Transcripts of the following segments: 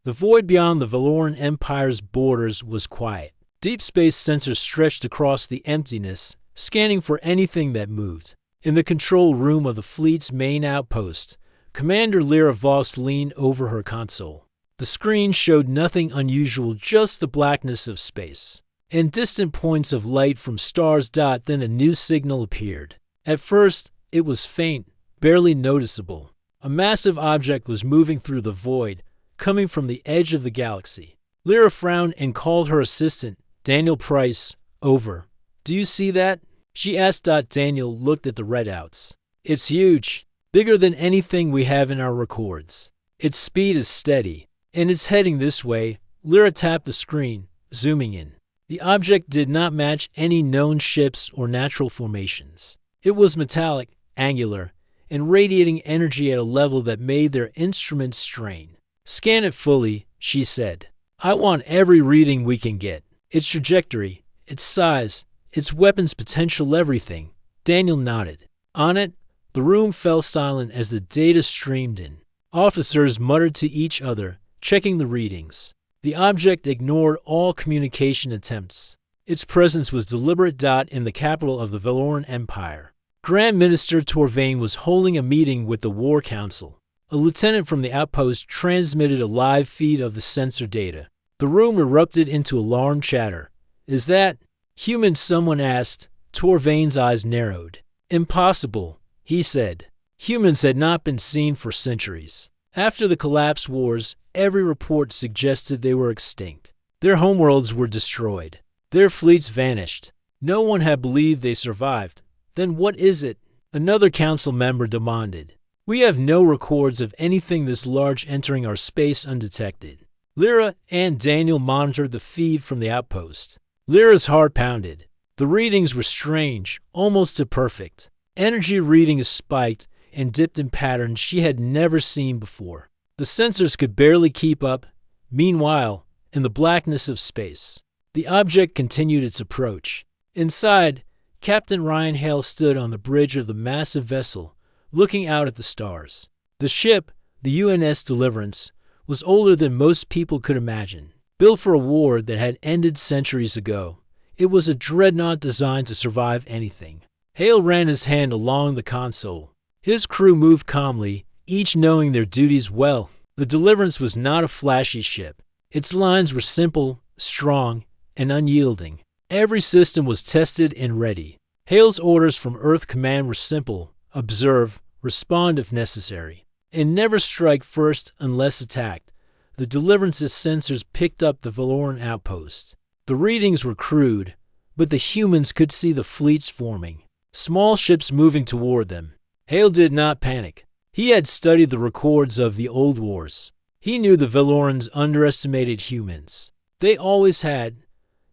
The void beyond the Valoran Empire's borders was quiet. Deep space sensors stretched across the emptiness, scanning for anything that moved. In the control room of the fleet's main outpost, Commander Lyra Voss leaned over her console. The screen showed nothing unusual, just the blackness of space. And distant points of light from stars. Then a new signal appeared. At first, it was faint, barely noticeable. A massive object was moving through the void, coming from the edge of the galaxy. Lyra frowned and called her assistant, Daniel Price, over. Do you see that? She asked. Daniel looked at the readouts. It's huge, bigger than anything we have in our records. Its speed is steady, and it's heading this way. Lyra tapped the screen, zooming in. The object did not match any known ships or natural formations. It was metallic, angular, and radiating energy at a level that made their instruments strain. Scan it fully, she said. I want every reading we can get. Its trajectory, its size, its weapons potential, everything. Daniel nodded. On it, the room fell silent as the data streamed in. Officers muttered to each other, checking the readings. The object ignored all communication attempts. Its presence was deliberate. In the capital of the Valoran Empire, Grand Minister Torvain was holding a meeting with the War Council. A lieutenant from the outpost transmitted a live feed of the sensor data. The room erupted into alarm chatter. Is that human? Someone asked. Torvain's eyes narrowed. Impossible, he said. Humans had not been seen for centuries. After the collapse wars, every report suggested they were extinct. Their homeworlds were destroyed. Their fleets vanished. No one had believed they survived. Then what is it? Another council member demanded. We have no records of anything this large entering our space undetected. Lyra and Daniel monitored the feed from the outpost. Lyra's heart pounded. The readings were strange, almost too perfect. Energy readings spiked and dipped in patterns she had never seen before. The sensors could barely keep up. Meanwhile, in the blackness of space, the object continued its approach. Inside, Captain Ryan Hale stood on the bridge of the massive vessel, looking out at the stars. The ship, the UNS Deliverance, was older than most people could imagine. Built for a war that had ended centuries ago, it was a dreadnought designed to survive anything. Hale ran his hand along the console. His crew moved calmly, each knowing their duties well. The Deliverance was not a flashy ship. Its lines were simple, strong, and unyielding. Every system was tested and ready. Hale's orders from Earth Command were simple: observe, respond if necessary, and never strike first unless attacked. The Deliverance's sensors picked up the Valoran outpost. The readings were crude, but the humans could see the fleets forming, small ships moving toward them. Hale did not panic. He had studied the records of the old wars. He knew the Valorans underestimated humans. They always had.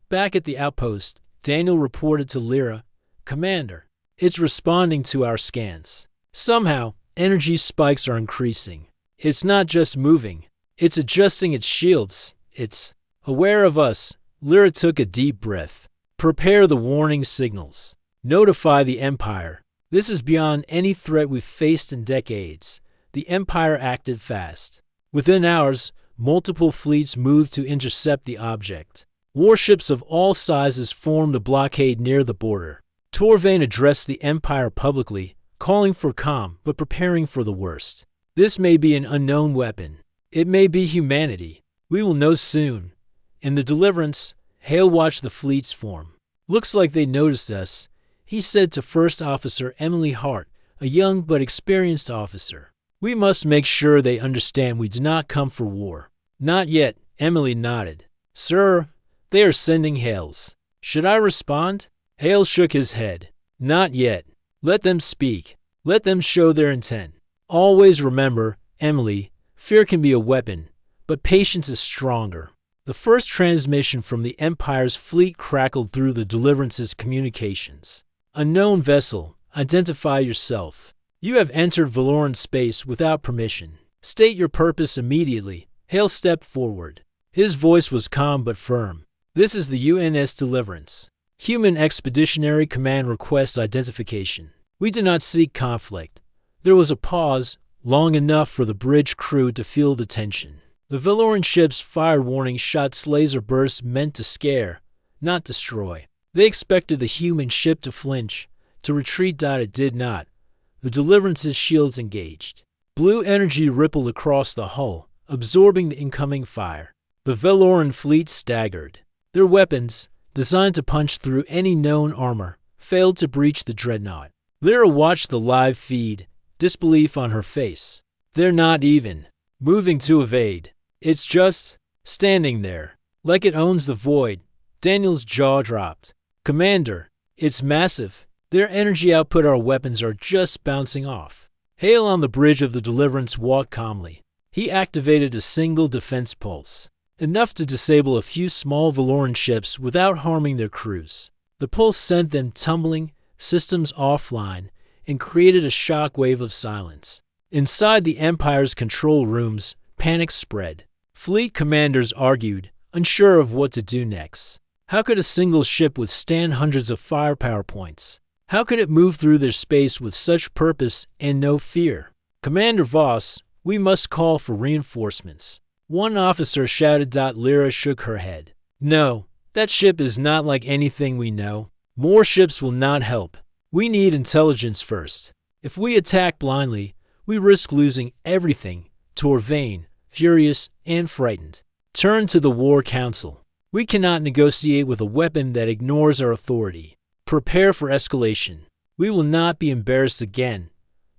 Back at the outpost, Daniel reported to Lyra, Commander, it's responding to our scans. Somehow, energy spikes are increasing. It's not just moving. It's adjusting its shields. It's aware of us. Lyra took a deep breath. Prepare the warning signals. Notify the Empire. This is beyond any threat we've faced in decades. The Empire acted fast. Within hours, multiple fleets moved to intercept the object. Warships of all sizes formed a blockade near the border. Torvain addressed the Empire publicly, calling for calm but preparing for the worst. This may be an unknown weapon. It may be humanity. We will know soon. In the Deliverance, Hale watched the fleets form. Looks like they noticed us, he said to First Officer Emily Hart, a young but experienced officer. We must make sure they understand we do not come for war. Not yet, Emily nodded. Sir, they are sending Hales. Should I respond? Hale shook his head. Not yet. Let them speak. Let them show their intent. Always remember, Emily, fear can be a weapon, but patience is stronger. The first transmission from the Empire's fleet crackled through the Deliverance's communications. Unknown vessel, identify yourself. You have entered Valoran space without permission. State your purpose immediately. Hale stepped forward. His voice was calm but firm. This is the UNS Deliverance. Human Expeditionary Command requests identification. We do not seek conflict. There was a pause, long enough for the bridge crew to feel the tension. The Valoran ships fired warning shots, laser bursts meant to scare, not destroy. They expected the human ship to flinch, to retreat. It did not. The Deliverance's shields engaged. Blue energy rippled across the hull, absorbing the incoming fire. The Valoran fleet staggered. Their weapons, designed to punch through any known armor, failed to breach the Dreadnought. Lyra watched the live feed, disbelief on her face. They're not even moving to evade. It's just standing there, like it owns the void. Daniel's jaw dropped. Commander, it's massive. Their energy output, our weapons are just bouncing off. Hale on the bridge of the Deliverance walked calmly. He activated a single defense pulse, enough to disable a few small Valoran ships without harming their crews. The pulse sent them tumbling, systems offline, and created a shockwave of silence. Inside the Empire's control rooms, panic spread. Fleet commanders argued, unsure of what to do next. How could a single ship withstand hundreds of firepower points? How could it move through their space with such purpose and no fear? Commander Voss, we must call for reinforcements. One officer shouted. Lyra shook her head. No, that ship is not like anything we know. More ships will not help. We need intelligence first. If we attack blindly, we risk losing everything. Torvain, furious and frightened, turned to the War Council. We cannot negotiate with a weapon that ignores our authority. Prepare for escalation. We will not be embarrassed again.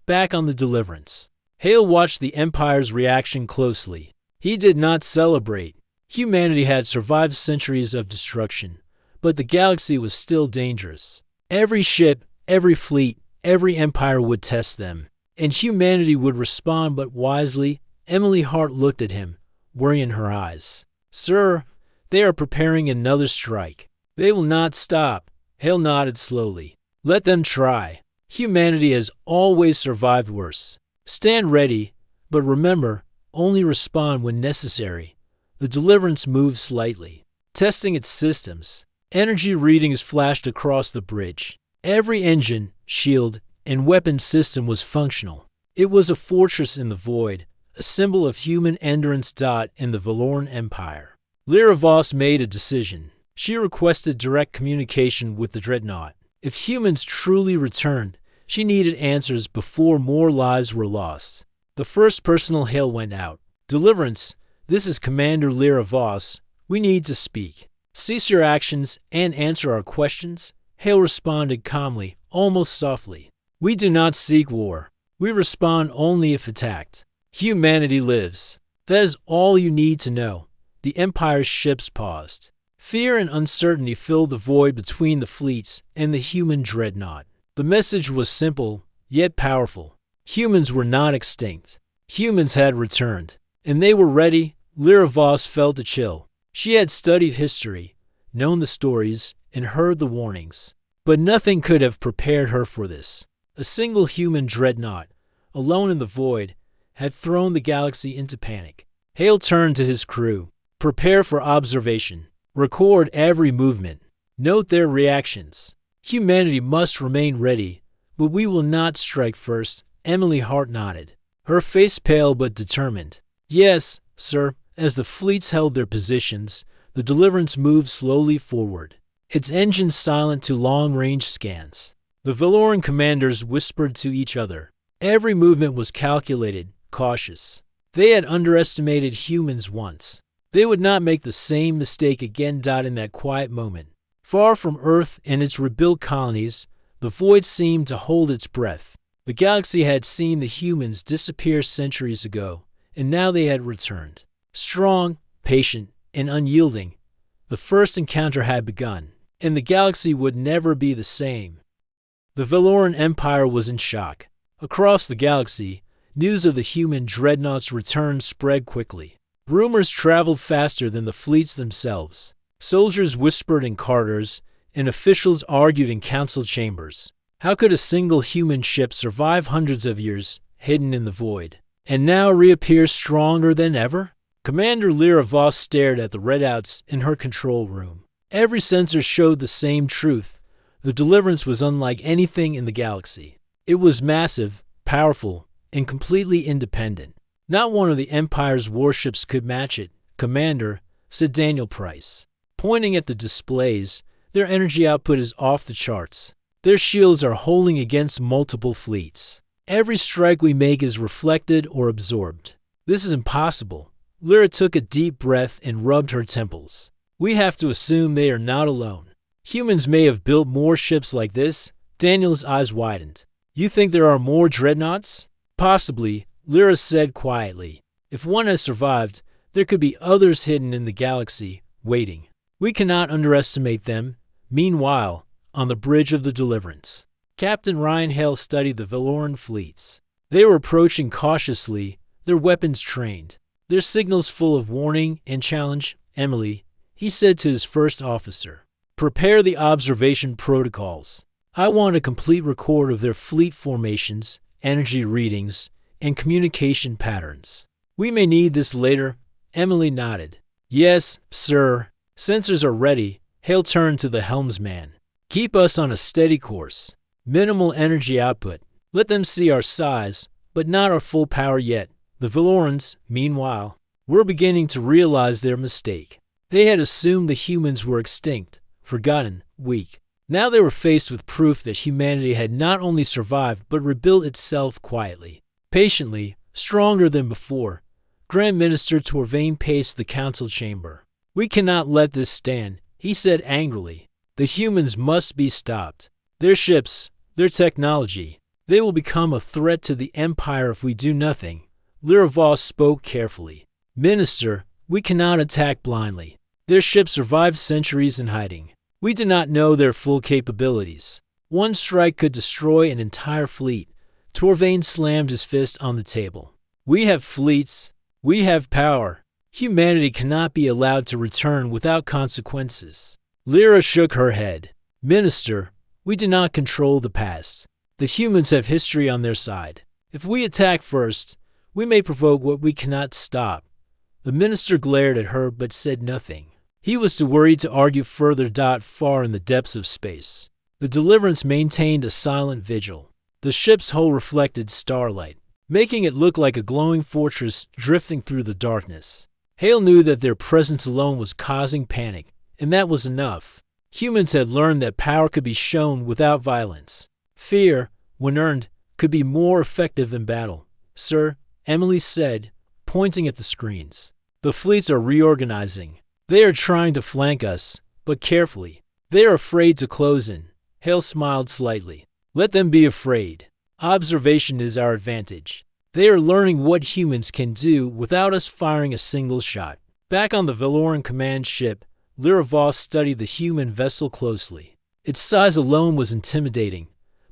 Back on the Deliverance. Hale watched the Empire's reaction closely. He did not celebrate. Humanity had survived centuries of destruction, but the galaxy was still dangerous. Every ship, every fleet, every empire would test them, and humanity would respond, but wisely. Emily Hart looked at him, worry in her eyes. Sir, they are preparing another strike. They will not stop. Hale nodded slowly. Let them try. Humanity has always survived worse. Stand ready, but remember, only respond when necessary. The Deliverance moved slightly, testing its systems. Energy readings flashed across the bridge. Every engine, shield, and weapon system was functional. It was a fortress in the void, a symbol of human endurance. In the Valoran Empire. Lyra Voss made a decision. She requested direct communication with the Dreadnought. If humans truly returned, she needed answers before more lives were lost. The first personal hail went out. Deliverance, this is Commander Lyra Voss. We need to speak. Cease your actions and answer our questions. Hale responded calmly, almost softly. We do not seek war. We respond only if attacked. Humanity lives. That is all you need to know. The Empire's ships paused. Fear and uncertainty filled the void between the fleets and the human Dreadnought. The message was simple, yet powerful. Humans were not extinct. Humans had returned. And they were ready. Lyra Voss felt a chill. She had studied history, known the stories, and heard the warnings. But nothing could have prepared her for this. A single human Dreadnought, alone in the void, had thrown the galaxy into panic. Hale turned to his crew. Prepare for observation. Record every movement. Note their reactions. Humanity must remain ready, but we will not strike first. Emily Hart nodded, her face pale but determined. Yes, sir. As the fleets held their positions, the Deliverance moved slowly forward, its engines silent to long-range scans. The Valoran commanders whispered to each other. Every movement was calculated, cautious. They had underestimated humans once. They would not make the same mistake again. In that quiet moment, far from Earth and its rebuilt colonies, the void seemed to hold its breath. The galaxy had seen the humans disappear centuries ago, and now they had returned. Strong, patient, and unyielding, the first encounter had begun, and the galaxy would never be the same. The Valoran Empire was in shock. Across the galaxy, news of the human Dreadnought's return spread quickly. Rumors traveled faster than the fleets themselves. Soldiers whispered in corridors, and officials argued in council chambers. How could a single human ship survive hundreds of years, hidden in the void, and now reappear stronger than ever? Commander Lyra Voss stared at the readouts in her control room. Every sensor showed the same truth. The Deliverance was unlike anything in the galaxy. It was massive, powerful, and completely independent. Not one of the Empire's warships could match it, Commander, said Daniel Price. Pointing at the displays, their energy output is off the charts. Their shields are holding against multiple fleets. Every strike we make is reflected or absorbed. This is impossible. Lyra took a deep breath and rubbed her temples. We have to assume they are not alone. Humans may have built more ships like this. Daniel's eyes widened. You think there are more dreadnoughts? Possibly, Lyra said quietly. If one has survived, there could be others hidden in the galaxy, waiting. We cannot underestimate them. Meanwhile, on the bridge of the Deliverance, Captain Ryan Hale studied the Valoran fleets. They were approaching cautiously, their weapons trained, their signals full of warning and challenge. Emily, he said to his first officer, prepare the observation protocols. I want a complete record of their fleet formations, energy readings, and communication patterns. We may need this later. Emily nodded. Yes, sir. Sensors are ready. Hale turned to the helmsman. Keep us on a steady course. Minimal energy output. Let them see our size, but not our full power yet. The Valorans, meanwhile, were beginning to realize their mistake. They had assumed the humans were extinct, forgotten, weak. Now they were faced with proof that humanity had not only survived but rebuilt itself quietly. Patiently, stronger than before, Grand Minister Torvain paced the council chamber. We cannot let this stand, he said angrily. The humans must be stopped. Their ships, their technology, they will become a threat to the Empire if we do nothing. Lyra Voss spoke carefully. Minister, we cannot attack blindly. Their ships survived centuries in hiding. We do not know their full capabilities. One strike could destroy an entire fleet. Torvain slammed his fist on the table. We have fleets. We have power. Humanity cannot be allowed to return without consequences. Lyra shook her head. Minister, we do not control the past. The humans have history on their side. If we attack first, we may provoke what we cannot stop. The minister glared at her but said nothing. He was too worried to argue further. Far in the depths of space, the Deliverance maintained a silent vigil. The ship's hull reflected starlight, making it look like a glowing fortress drifting through the darkness. Hale knew that their presence alone was causing panic, and that was enough. Humans had learned that power could be shown without violence. Fear, when earned, could be more effective in battle. Sir, Emily said, pointing at the screens. The fleets are reorganizing. They are trying to flank us, but carefully. They are afraid to close in. Hale smiled slightly. Let them be afraid. Observation is our advantage. They are learning what humans can do without us firing a single shot. Back on the Valoran command ship, Lyra Voss studied the human vessel closely. Its size alone was intimidating,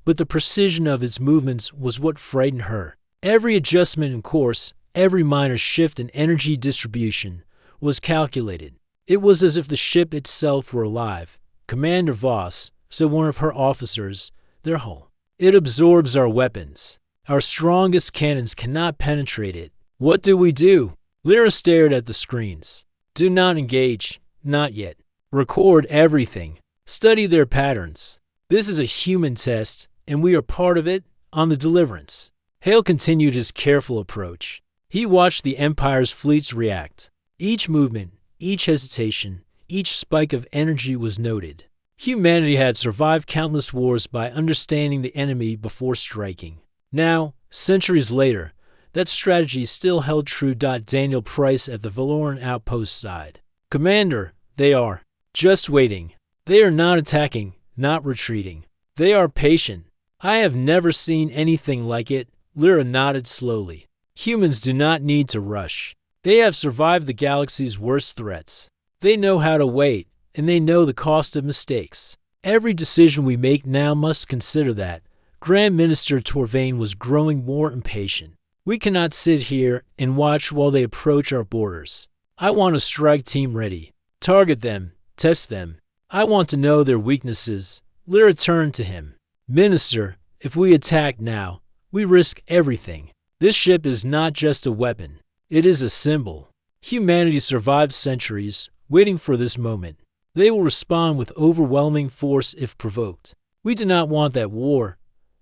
but the precision of its movements was what frightened her. Every adjustment in course, every minor shift in energy distribution, was calculated. It was as if the ship itself were alive. Commander Voss, said one of her officers, their hull. It absorbs our weapons. Our strongest cannons cannot penetrate it. What do we do? Lyra stared at the screens. Do not engage. Not yet. Record everything. Study their patterns. This is a human test, and we are part of it on the Deliverance. Hale continued his careful approach. He watched the Empire's fleets react. Each movement, each hesitation, each spike of energy was noted. Humanity had survived countless wars by understanding the enemy before striking. Now, centuries later, that strategy still held true. Daniel Price at the Valoran outpost sighed. Commander, they are just waiting. They are not attacking, not retreating. They are patient. I have never seen anything like it. Lyra nodded slowly. Humans do not need to rush. They have survived the galaxy's worst threats. They know how to wait, and they know the cost of mistakes. Every decision we make now must consider that. Grand Minister Torvain was growing more impatient. We cannot sit here and watch while they approach our borders. I want a strike team ready. Target them. Test them. I want to know their weaknesses. Lyra turned to him. Minister, if we attack now, we risk everything. This ship is not just a weapon. It is a symbol. Humanity survived centuries, waiting for this moment. They will respond with overwhelming force if provoked. We do not want that war.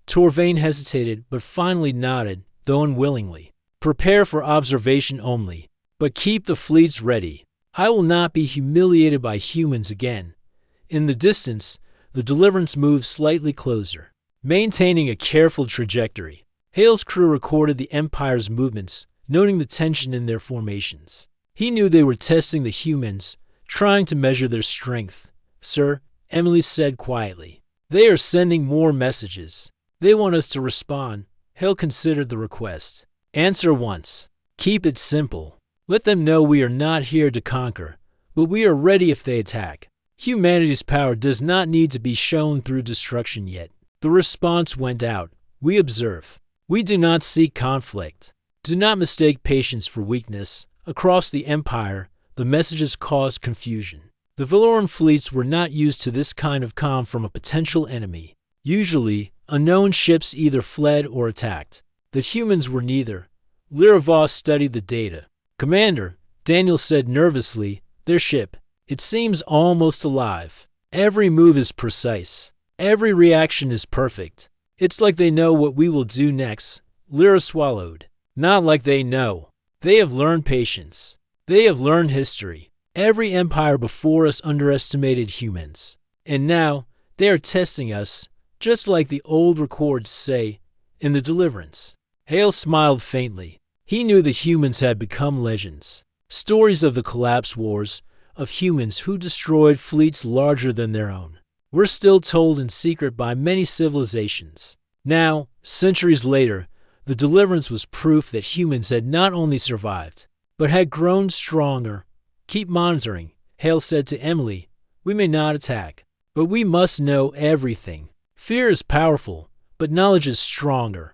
Torvain hesitated, but finally nodded, though unwillingly. Prepare for observation only, but keep the fleets ready. I will not be humiliated by humans again." In the distance, the Deliverance moved slightly closer, maintaining a careful trajectory. Hale's crew recorded the Empire's movements, noting the tension in their formations. He knew they were testing the humans, trying to measure their strength. "Sir," Emily said quietly, "they are sending more messages. They want us to respond." Hale considered the request. "Answer once. Keep it simple. Let them know we are not here to conquer, but we are ready if they attack. Humanity's power does not need to be shown through destruction yet." The response went out. "We observe. We do not seek conflict. Do not mistake patience for weakness." Across the Empire, the messages caused confusion. The Valoran fleets were not used to this kind of calm from a potential enemy. Usually, unknown ships either fled or attacked. The humans were neither. Lyra Voss studied the data. "Commander," Daniel said nervously, "their ship. It seems almost alive. Every move is precise. Every reaction is perfect. It's like they know what we will do next." Lyra swallowed. "Not like they know. They have learned patience. They have learned history. Every empire before us underestimated humans. And now, they are testing us, just like the old records say, in the Deliverance." Hale smiled faintly. He knew the humans had become legends. Stories of the collapse wars, of humans who destroyed fleets larger than their own, were still told in secret by many civilizations. Now, centuries later, the Deliverance was proof that humans had not only survived, but had grown stronger. "Keep monitoring," Hale said to Emily. "We may not attack, but we must know everything. Fear is powerful, but knowledge is stronger."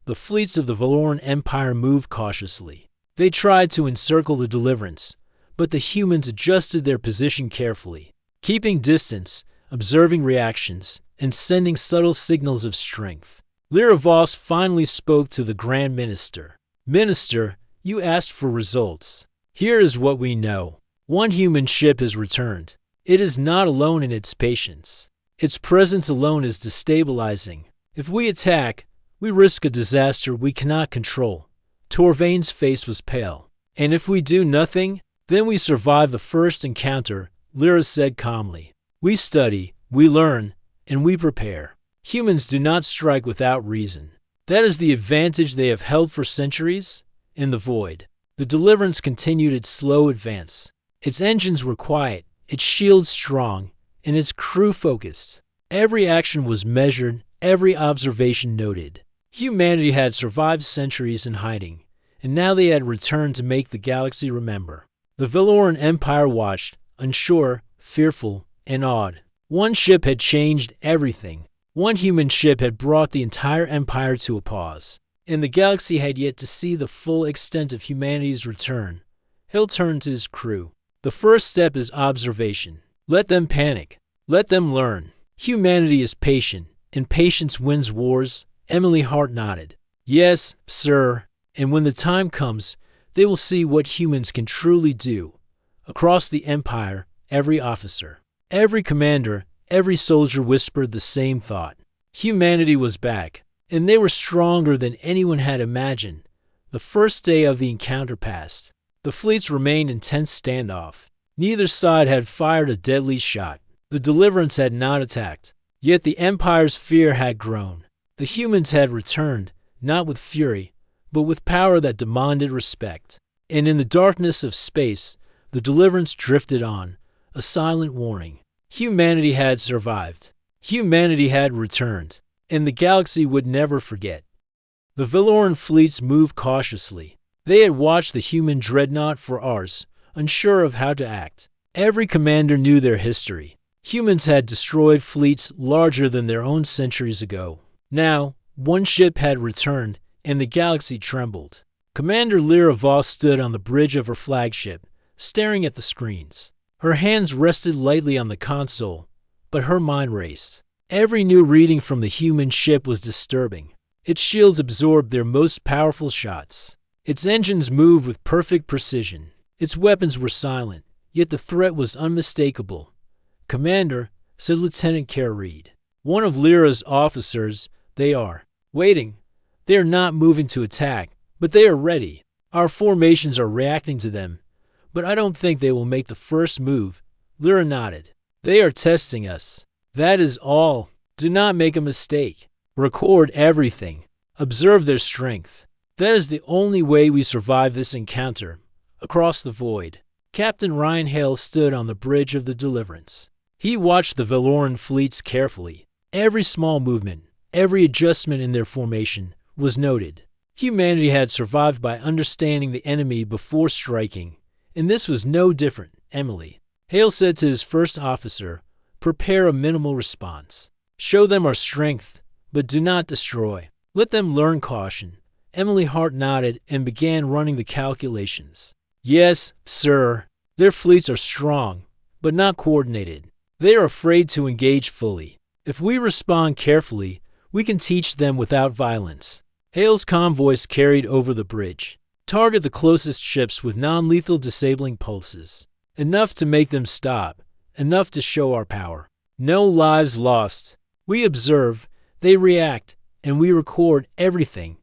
The fleets of the Valoran Empire moved cautiously. They tried to encircle the Deliverance, but the humans adjusted their position carefully, keeping distance, observing reactions, and sending subtle signals of strength. Lyra Voss finally spoke to the Grand Minister. "Minister, you asked for results. Here is what we know. One human ship has returned. It is not alone in its patience. Its presence alone is destabilizing. If we attack, we risk a disaster we cannot control." Torvain's face was pale. "And if we do nothing, then we survive the first encounter," Lyra said calmly. "We study, we learn, and we prepare. Humans do not strike without reason. That is the advantage they have held for centuries." In the void, the Deliverance continued its slow advance. Its engines were quiet, its shields strong, and its crew focused. Every action was measured, every observation noted. Humanity had survived centuries in hiding, and now they had returned to make the galaxy remember. The Valoran Empire watched, unsure, fearful, and awed. One ship had changed everything. One human ship had brought the entire empire to a pause, and the galaxy had yet to see the full extent of humanity's return. Hill turned to his crew. "The first step is observation. Let them panic. Let them learn. Humanity is patient, and patience wins wars." Emily Hart nodded. "Yes, sir. And when the time comes, they will see what humans can truly do." Across the Empire, every officer, every commander, every soldier whispered the same thought. Humanity was back, and they were stronger than anyone had imagined. The first day of the encounter passed. The fleets remained in tense standoff. Neither side had fired a deadly shot. The Deliverance had not attacked. Yet the Empire's fear had grown. The humans had returned, not with fury, but with power that demanded respect. And in the darkness of space, the Deliverance drifted on, a silent warning. Humanity had survived. Humanity had returned, and the galaxy would never forget. The Valoran fleets moved cautiously. They had watched the human Dreadnought for hours, unsure of how to act. Every commander knew their history. Humans had destroyed fleets larger than their own centuries ago. Now, one ship had returned, and the galaxy trembled. Commander Lyra Voss stood on the bridge of her flagship, staring at the screens. Her hands rested lightly on the console, but her mind raced. Every new reading from the human ship was disturbing. Its shields absorbed their most powerful shots. Its engines moved with perfect precision. Its weapons were silent, yet the threat was unmistakable. "Commander," said Lieutenant Kerr Reed, one of Lyra's officers, "they are waiting. They are not moving to attack, But they are ready. Our formations are reacting to them, but I don't think they will make the first move. Lyra nodded. They are testing us. That is all. Do not make a mistake. Record everything. Observe their strength. That is the only way we survive this encounter. Across the void, Captain Ryan Hale stood on the bridge of the Deliverance. He watched the Veloran fleets carefully. Every small movement, every adjustment in their formation was noted. Humanity had survived by understanding the enemy before striking, and this was no different. Emily. Hale said to his first officer, prepare a minimal response. Show them our strength, but do not destroy. Let them learn caution. Emily Hart nodded and began running the calculations. Yes, sir. Their fleets are strong, but not coordinated. They are afraid to engage fully. If we respond carefully, we can teach them without violence. Hale's calm voice carried over the bridge. Target the closest ships with non-lethal disabling pulses. Enough to make them stop. Enough to show our power. No lives lost. We observe, they react, and we record everything.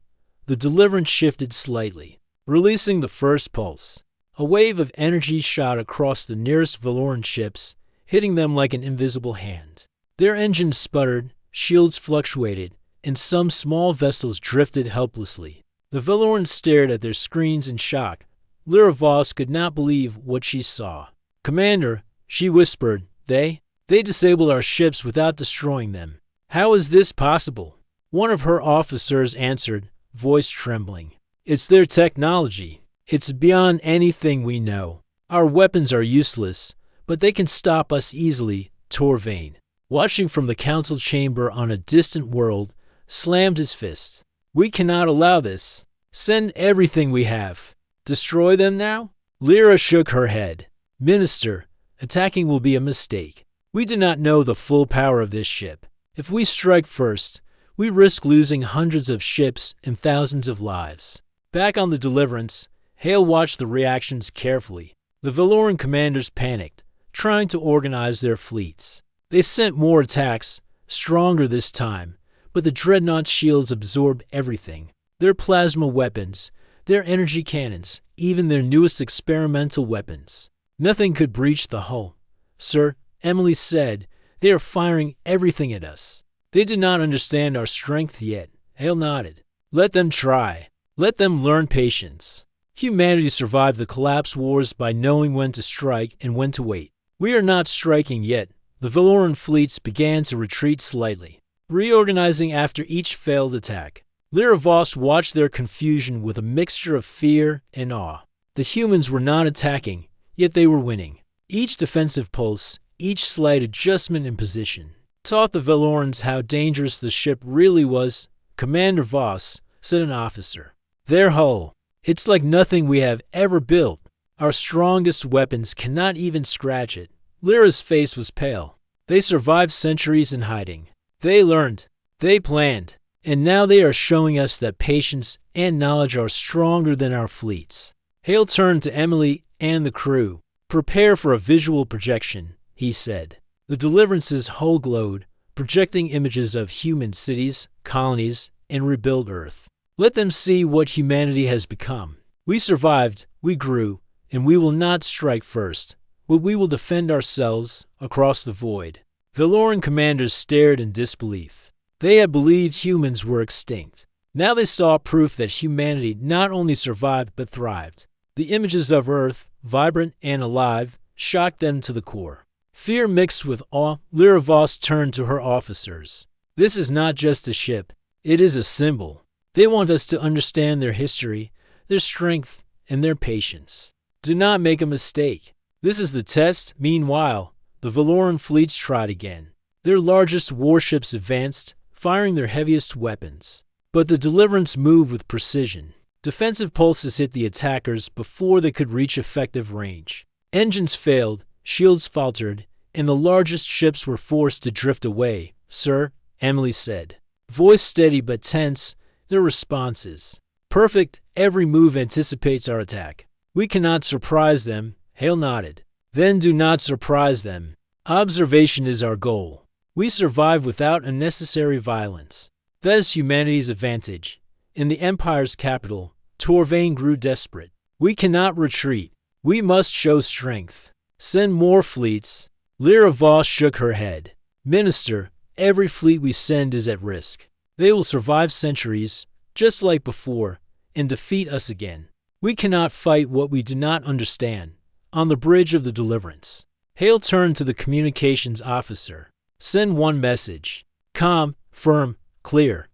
The Deliverance shifted slightly, releasing the first pulse. A wave of energy shot across the nearest Veloran ships, hitting them like an invisible hand. Their engines sputtered, shields fluctuated, and some small vessels drifted helplessly. The Velorans stared at their screens in shock. Lyra Voss could not believe what she saw. Commander, she whispered, they disabled our ships without destroying them. How is this possible? One of her officers answered, voice trembling. It's their technology. It's beyond anything we know. Our weapons are useless, but they can stop us easily. Torvain, watching from the council chamber on a distant world, slammed his fist. We cannot allow this. Send everything we have. Destroy them now? Lyra shook her head. Minister, attacking will be a mistake. We do not know the full power of this ship. If we strike first, we risk losing hundreds of ships and thousands of lives. Back on the Deliverance, Hale watched the reactions carefully. The Veloran commanders panicked, trying to organize their fleets. They sent more attacks, stronger this time, but the Dreadnought shields absorbed everything. Their plasma weapons, their energy cannons, even their newest experimental weapons. Nothing could breach the hull. Sir, Emily said, they are firing everything at us. They do not understand our strength yet. Hale nodded. Let them try. Let them learn patience. Humanity survived the collapse wars by knowing when to strike and when to wait. We are not striking yet. The Veloran fleets began to retreat slightly, reorganizing after each failed attack. Lyra Voss watched their confusion with a mixture of fear and awe. The humans were not attacking, yet they were winning. Each defensive pulse, each slight adjustment in position, taught the Velorans how dangerous the ship really was. Commander Voss, said an officer. Their hull. It's like nothing we have ever built. Our strongest weapons cannot even scratch it. Lyra's face was pale. They survived centuries in hiding. They learned. They planned. And now they are showing us that patience and knowledge are stronger than our fleets. Hale turned to Emily and the crew. Prepare for a visual projection, he said. The Deliverance's hull glowed, projecting images of human cities, colonies, and rebuilt Earth. Let them see what humanity has become. We survived, we grew, and we will not strike first, but we will defend ourselves across the void. Veloran commanders stared in disbelief. They had believed humans were extinct. Now they saw proof that humanity not only survived but thrived. The images of Earth, vibrant and alive, shocked them to the core. Fear mixed with awe, Lyra Voss turned to her officers. This is not just a ship, it is a symbol. They want us to understand their history, their strength, and their patience. Do not make a mistake. This is the test. Meanwhile, the Veloran fleets tried again. Their largest warships advanced, firing their heaviest weapons. But the Deliverance moved with precision. Defensive pulses hit the attackers before they could reach effective range. Engines failed, shields faltered, and the largest ships were forced to drift away. Sir, Emily said. Voice steady but tense, their response is perfect. Every move anticipates our attack. We cannot surprise them. Hale nodded. Then do not surprise them. Observation is our goal. We survive without unnecessary violence. That is humanity's advantage. In the Empire's capital, Torvain grew desperate. We cannot retreat. We must show strength. Send more fleets. Lyra Voss shook her head. Minister, every fleet we send is at risk. They will survive centuries, just like before, and defeat us again. We cannot fight what we do not understand. On the bridge of the Deliverance, Hale turned to the communications officer. Send one message. Calm, firm, clear.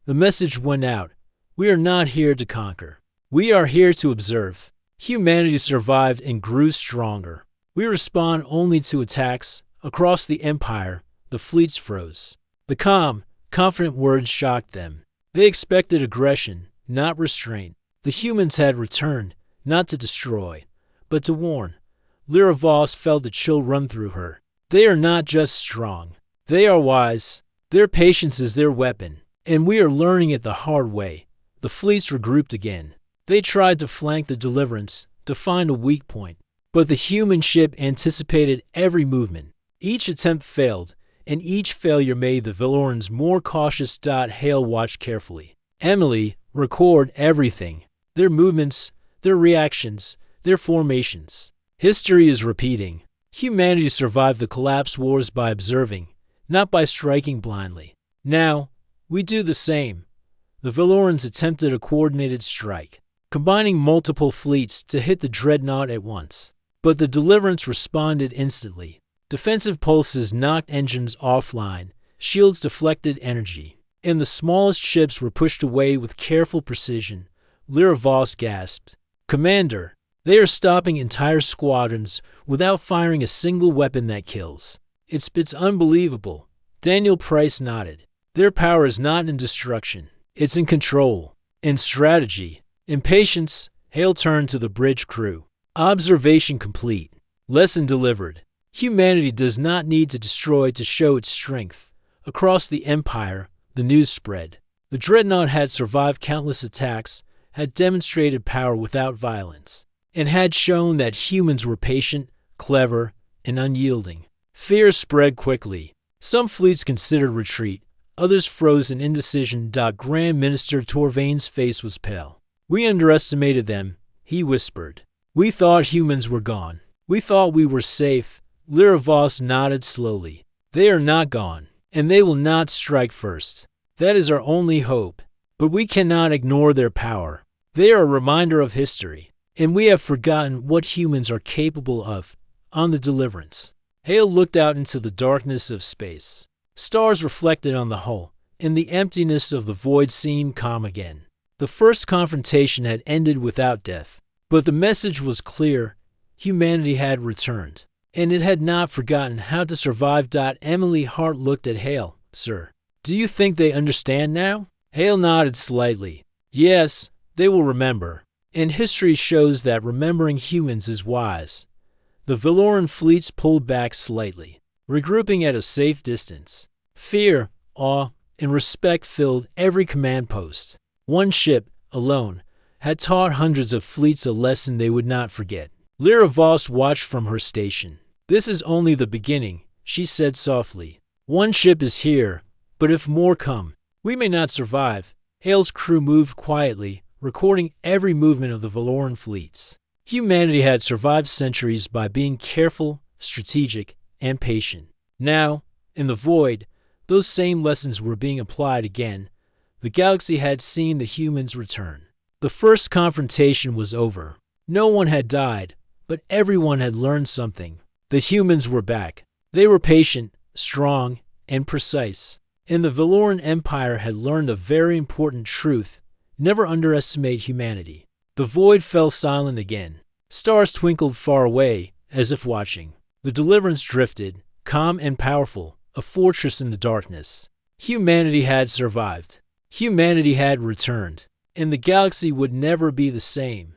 The message went out. We are not here to conquer. We are here to observe. Humanity survived and grew stronger. We respond only to attacks. Across the Empire, the fleets froze. The calm, confident words shocked them. They expected aggression, not restraint. The humans had returned, not to destroy, but to warn. Lyra Voss felt a chill run through her. They are not just strong. They are wise. Their patience is their weapon. And we are learning it the hard way. The fleets regrouped again. They tried to flank the Deliverance, to find a weak point. But the human ship anticipated every movement. Each attempt failed, and each failure made the Valorans more cautious. Hale watched carefully. Emily, record everything. Their movements, their reactions, their formations. History is repeating. Humanity survived the collapse wars by observing, not by striking blindly. Now, we do the same. The Valorans attempted a coordinated strike, combining multiple fleets to hit the Dreadnought at once. But the Deliverance responded instantly. Defensive pulses knocked engines offline, shields deflected energy, and the smallest ships were pushed away with careful precision. Lyra Voss gasped. Commander, they are stopping entire squadrons without firing a single weapon that kills. It's unbelievable. Daniel Price nodded. Their power is not in destruction. It's in control, in strategy, in patience. Hale turned to the bridge crew. Observation complete. Lesson delivered. Humanity does not need to destroy to show its strength. Across the Empire, the news spread. The Dreadnought had survived countless attacks, had demonstrated power without violence, and had shown that humans were patient, clever, and unyielding. Fear spread quickly. Some fleets considered retreat, others froze in indecision. Grand Minister Torvain's face was pale. We underestimated them, he whispered. We thought humans were gone. We thought we were safe. Lyra Voss nodded slowly. They are not gone, and they will not strike first. That is our only hope. But we cannot ignore their power. They are a reminder of history, and we have forgotten what humans are capable of. On the Deliverance, Hale looked out into the darkness of space. Stars reflected on the hull, and the emptiness of the void seemed calm again. The first confrontation had ended without death, but the message was clear. Humanity had returned, and it had not forgotten how to survive. Emily Hart looked at Hale. Sir, do you think they understand now? Hale nodded slightly. Yes, they will remember. And history shows that remembering humans is wise. The Valoran fleets pulled back slightly, regrouping at a safe distance. Fear, awe, and respect filled every command post. One ship, alone, had taught hundreds of fleets a lesson they would not forget. Lyra Voss watched from her station. This is only the beginning, she said softly. One ship is here, but if more come, we may not survive. Hale's crew moved quietly, recording every movement of the Valoran fleets. Humanity had survived centuries by being careful, strategic, and patient. Now, in the void, those same lessons were being applied again. The galaxy had seen the humans return. The first confrontation was over. No one had died, but everyone had learned something. The humans were back. They were patient, strong, and precise. And the Valoran Empire had learned a very important truth. Never underestimate humanity. The void fell silent again. Stars twinkled far away, as if watching. The Deliverance drifted, calm and powerful, a fortress in the darkness. Humanity had survived. Humanity had returned. And the galaxy would never be the same.